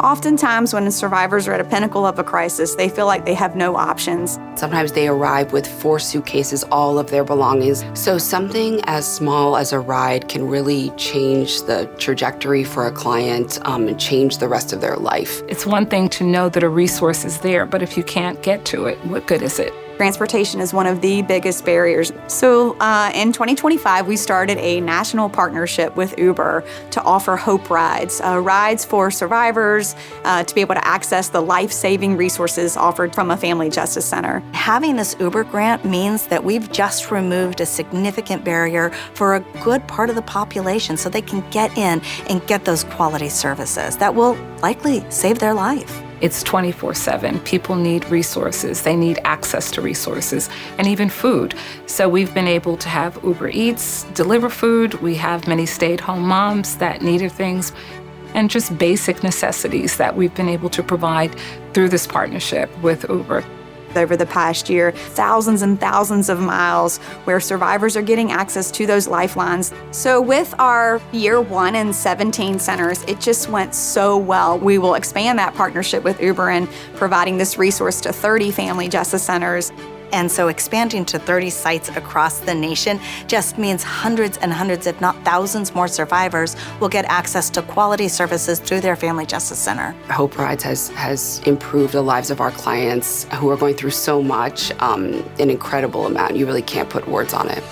Oftentimes, when survivors are at a pinnacle of a crisis, they feel like they have no options. Sometimes they arrive with 4 suitcases, all of their belongings. So something as small as a ride can really change the trajectory for a client and change the rest of their life. It's one thing to know that a resource is there, but if you can't get to it, what good is it? Transportation is one of the biggest barriers. So in 2025, we started a national partnership with Uber to offer Hope Rides, rides for survivors to be able to access the life-saving resources offered from a family justice center. Having this Uber grant means that we've just removed a significant barrier for a good part of the population so they can get in and get those quality services that will likely save their life. It's 24/7. People need resources. They need access to resources and even food. So we've been able to have Uber Eats deliver food. We have many stay-at-home moms that needed things, and just basic necessities that we've been able to provide through this partnership with Uber. Over the past year, thousands and thousands of miles where survivors are getting access to those lifelines. So with our year 1 and 17 centers, it just went so well. We will expand that partnership with Uber and providing this resource to 30 family justice centers. And so expanding to 30 sites across the nation just means hundreds and hundreds, if not thousands more survivors will get access to quality services through their family justice center. Hope Rides has improved the lives of our clients who are going through so much, an incredible amount. You really can't put words on it.